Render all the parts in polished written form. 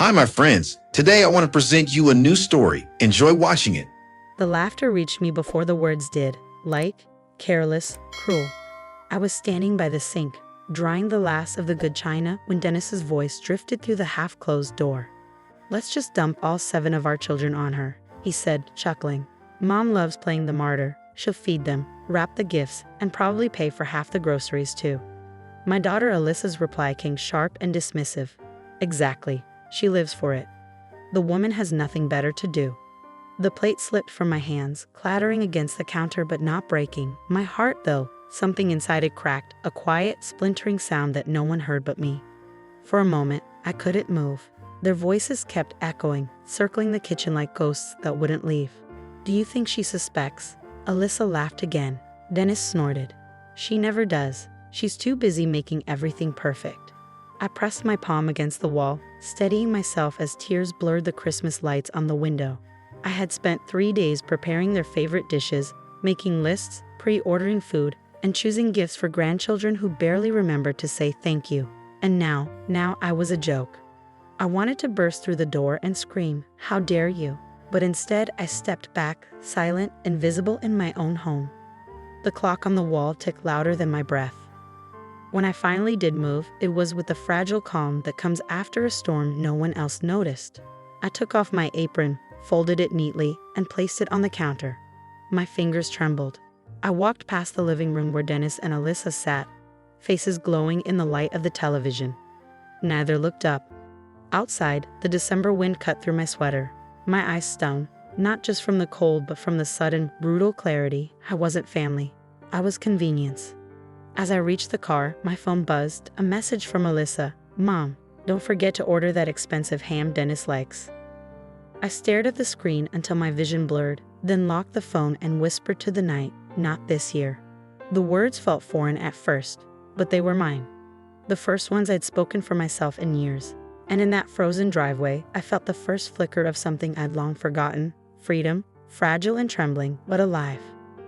Hi, my friends. Today I want to present you a new story. Enjoy watching it. The laughter reached me before the words did. Like, careless, cruel. I was standing by the sink, drying the last of the good china when Dennis's voice drifted through the half-closed door. "Let's just dump all 7 of our children on her," he said, chuckling. "Mom loves playing the martyr. She'll feed them, wrap the gifts, and probably pay for half the groceries too." My daughter Alyssa's reply came sharp and dismissive. "Exactly. She lives for it. The woman has nothing better to do." The plate slipped from my hands, clattering against the counter but not breaking. My heart, though, something inside it cracked, a quiet, splintering sound that no one heard but me. For a moment, I couldn't move. Their voices kept echoing, circling the kitchen like ghosts that wouldn't leave. "Do you think she suspects?" Alyssa laughed again. Dennis snorted. "She never does. She's too busy making everything perfect." I pressed my palm against the wall, steadying myself as tears blurred the Christmas lights on the window. I had spent 3 days preparing their favorite dishes, making lists, pre-ordering food, and choosing gifts for grandchildren who barely remembered to say thank you. And now I was a joke. I wanted to burst through the door and scream, "How dare you?" But instead I stepped back, silent, invisible in my own home. The clock on the wall ticked louder than my breath. When I finally did move, it was with the fragile calm that comes after a storm no one else noticed. I took off my apron, folded it neatly, and placed it on the counter. My fingers trembled. I walked past the living room where Dennis and Alyssa sat, faces glowing in the light of the television. Neither looked up. Outside, the December wind cut through my sweater. My eyes stung, not just from the cold but from the sudden, brutal clarity. I wasn't family. I was convenience. As I reached the car, my phone buzzed, a message from Alyssa. "Mom, don't forget to order that expensive ham Dennis likes." I stared at the screen until my vision blurred, then locked the phone and whispered to the night, "Not this year." The words felt foreign at first, but they were mine. The first ones I'd spoken for myself in years. And in that frozen driveway, I felt the first flicker of something I'd long forgotten. Freedom, fragile and trembling, but alive.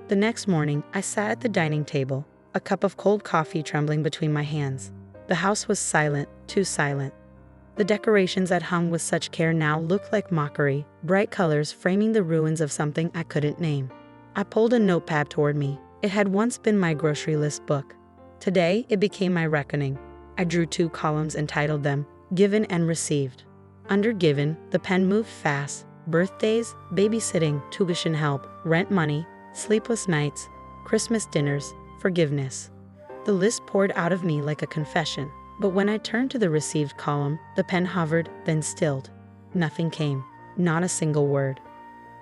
The next morning, I sat at the dining table, a cup of cold coffee trembling between my hands. The house was silent, too silent. The decorations I'd hung with such care now looked like mockery, bright colors framing the ruins of something I couldn't name. I pulled a notepad toward me. It had once been my grocery list book. Today, it became my reckoning. I drew 2 columns and titled them, Given and Received. Under given, the pen moved fast. Birthdays, babysitting, tuition help, rent money, sleepless nights, Christmas dinners, forgiveness. The list poured out of me like a confession. But when I turned to the received column, the pen hovered, then stilled. Nothing came. Not a single word.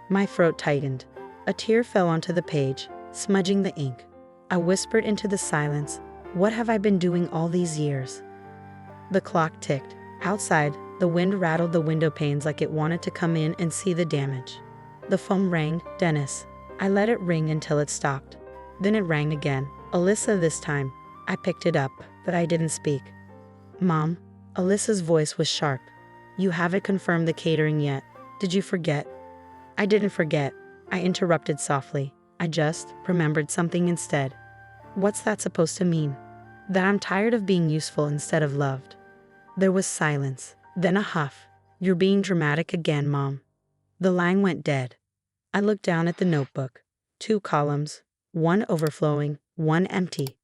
My throat tightened. A tear fell onto the page, smudging the ink. I whispered into the silence, "What have I been doing all these years?" The clock ticked. Outside, the wind rattled the window panes like it wanted to come in and see the damage. The phone rang. "Dennis." I let it ring until it stopped. Then it rang again. "Alyssa this time." I picked it up, but I didn't speak. "Mom." Alyssa's voice was sharp. "You haven't confirmed the catering yet. Did you forget?" "I didn't forget," I interrupted softly. "I just remembered something instead." "What's that supposed to mean?" "That I'm tired of being useful instead of loved." There was silence, then a huff. "You're being dramatic again, Mom." The line went dead. I looked down at the notebook. 2 columns, one overflowing, one empty.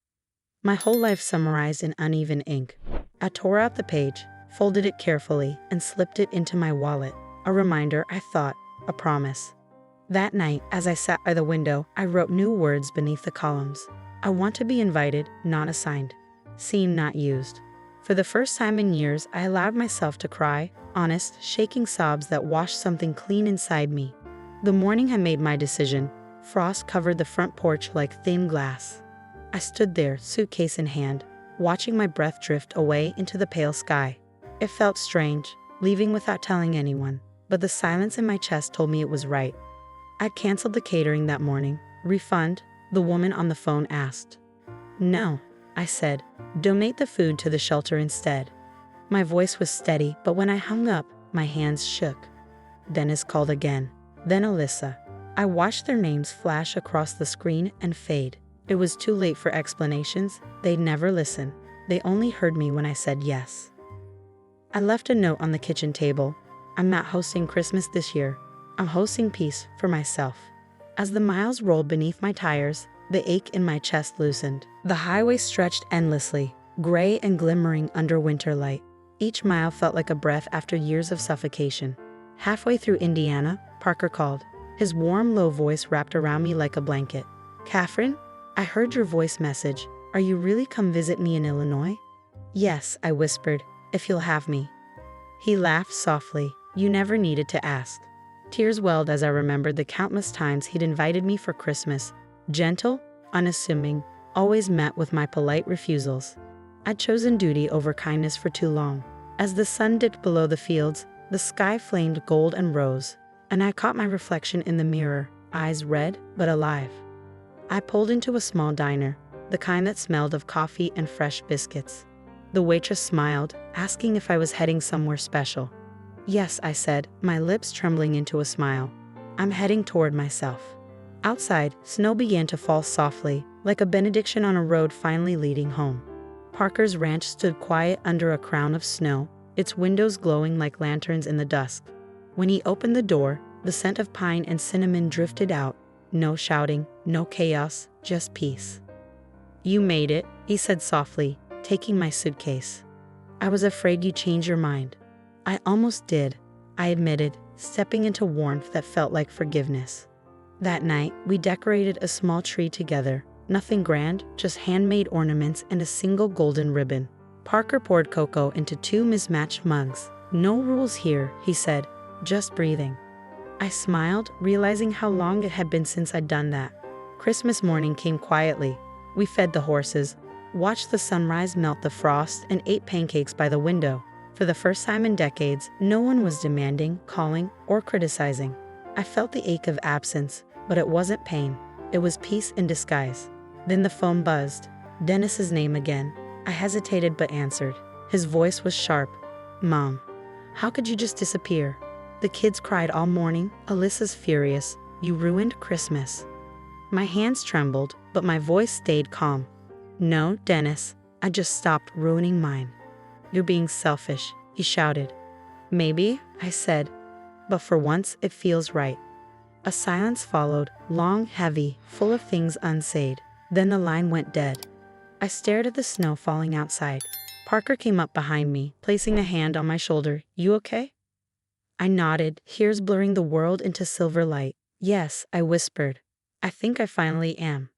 My whole life summarized in uneven ink. I tore out the page, folded it carefully, and slipped it into my wallet. A reminder, I thought, a promise. That night, as I sat by the window, I wrote new words beneath the columns. I want to be invited, not assigned. Seen, not used. For the first time in years, I allowed myself to cry, honest, shaking sobs that washed something clean inside me. The morning I made my decision, frost covered the front porch like thin glass. I stood there, suitcase in hand, watching my breath drift away into the pale sky. It felt strange, leaving without telling anyone, but the silence in my chest told me it was right. I'd canceled the catering that morning. "Refund?" the woman on the phone asked. "No," I said. "Donate the food to the shelter instead." My voice was steady, but when I hung up, my hands shook. Dennis called again, then Alyssa. I watched their names flash across the screen and fade. It was too late for explanations. They'd never listen. They only heard me when I said yes. I left a note on the kitchen table. I'm not hosting Christmas this year. I'm hosting peace for myself. As the miles rolled beneath my tires, the ache in my chest loosened. The highway stretched endlessly, gray and glimmering under winter light. Each mile felt like a breath after years of suffocation. Halfway through Indiana, Parker called. His warm, low voice wrapped around me like a blanket. "Catherine, I heard your voice message. Are you really come visit me in Illinois?" "Yes," I whispered, "if you'll have me." He laughed softly. "You never needed to ask." Tears welled as I remembered the countless times he'd invited me for Christmas. Gentle, unassuming, always met with my polite refusals. I'd chosen duty over kindness for too long. As the sun dipped below the fields, the sky flamed gold and rose, and I caught my reflection in the mirror, eyes red but alive. I pulled into a small diner, the kind that smelled of coffee and fresh biscuits. The waitress smiled, asking if I was heading somewhere special. "Yes," I said, my lips trembling into a smile. "I'm heading toward myself." Outside, snow began to fall softly, like a benediction on a road finally leading home. Parker's ranch stood quiet under a crown of snow, its windows glowing like lanterns in the dusk. When he opened the door, the scent of pine and cinnamon drifted out. No shouting, no chaos, just peace. "You made it," he said softly, taking my suitcase. "I was afraid you'd change your mind." "I almost did," I admitted, stepping into warmth that felt like forgiveness. That night, we decorated a small tree together. Nothing grand, just handmade ornaments and a single golden ribbon. Parker poured cocoa into 2 mismatched mugs. "No rules here," he said, "just breathing." I smiled, realizing how long it had been since I'd done that. Christmas morning came quietly. We fed the horses, watched the sunrise melt the frost, and ate pancakes by the window. For the first time in decades, no one was demanding, calling, or criticizing. I felt the ache of absence, but it wasn't pain. It was peace in disguise. Then the phone buzzed. Dennis's name again. I hesitated but answered. His voice was sharp. "Mom, how could you just disappear? The kids cried all morning. Alyssa's furious. You ruined Christmas." My hands trembled, but my voice stayed calm. "No, Dennis, I just stopped ruining mine." "You're being selfish," he shouted. "Maybe," I said, "but for once it feels right." A silence followed, long, heavy, full of things unsaid. Then the line went dead. I stared at the snow falling outside. Parker came up behind me, placing a hand on my shoulder. "You okay?" I nodded, tears blurring the world into silver light. "Yes," I whispered. "I think I finally am."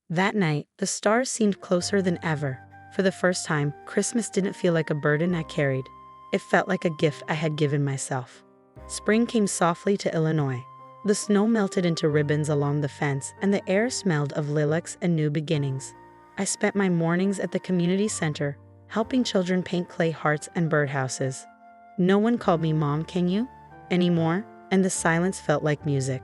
That night, the stars seemed closer than ever. For the first time, Christmas didn't feel like a burden I carried. It felt like a gift I had given myself. Spring came softly to Illinois. The snow melted into ribbons along the fence, and the air smelled of lilacs and new beginnings. I spent my mornings at the community center, helping children paint clay hearts and birdhouses. No one called me Mom, can you? Anymore, and the silence felt like music.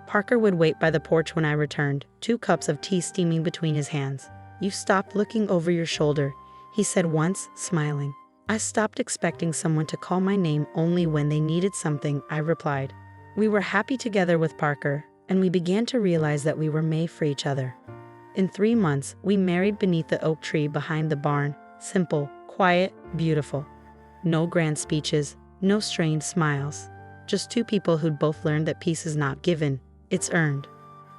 Parker would wait by the porch when I returned, 2 cups of tea steaming between his hands. "You've stopped looking over your shoulder," he said once, smiling. "I stopped expecting someone to call my name only when they needed something," I replied. We were happy together with Parker, and we began to realize that we were made for each other. In 3 months, we married beneath the oak tree behind the barn, simple, quiet, beautiful. No grand speeches, no strained smiles. Just 2 people who'd both learned that peace is not given, it's earned.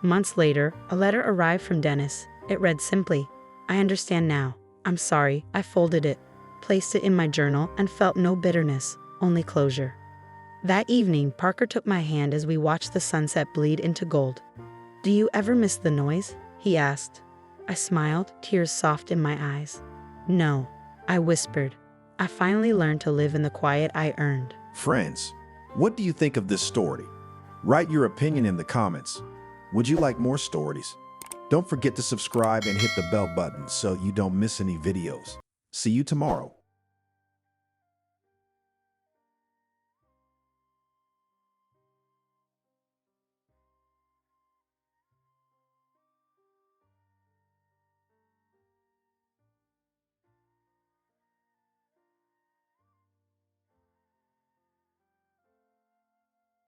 Months later, a letter arrived from Dennis. It read simply, "I understand now. I'm sorry." I folded it, placed it in my journal, and felt no bitterness, only closure. That evening, Parker took my hand as we watched the sunset bleed into gold. "Do you ever miss the noise?" he asked. I smiled, tears soft in my eyes. "No," I whispered. "I finally learned to live in the quiet I earned." Friends, what do you think of this story? Write your opinion in the comments. Would you like more stories? Don't forget to subscribe and hit the bell button so you don't miss any videos. See you tomorrow.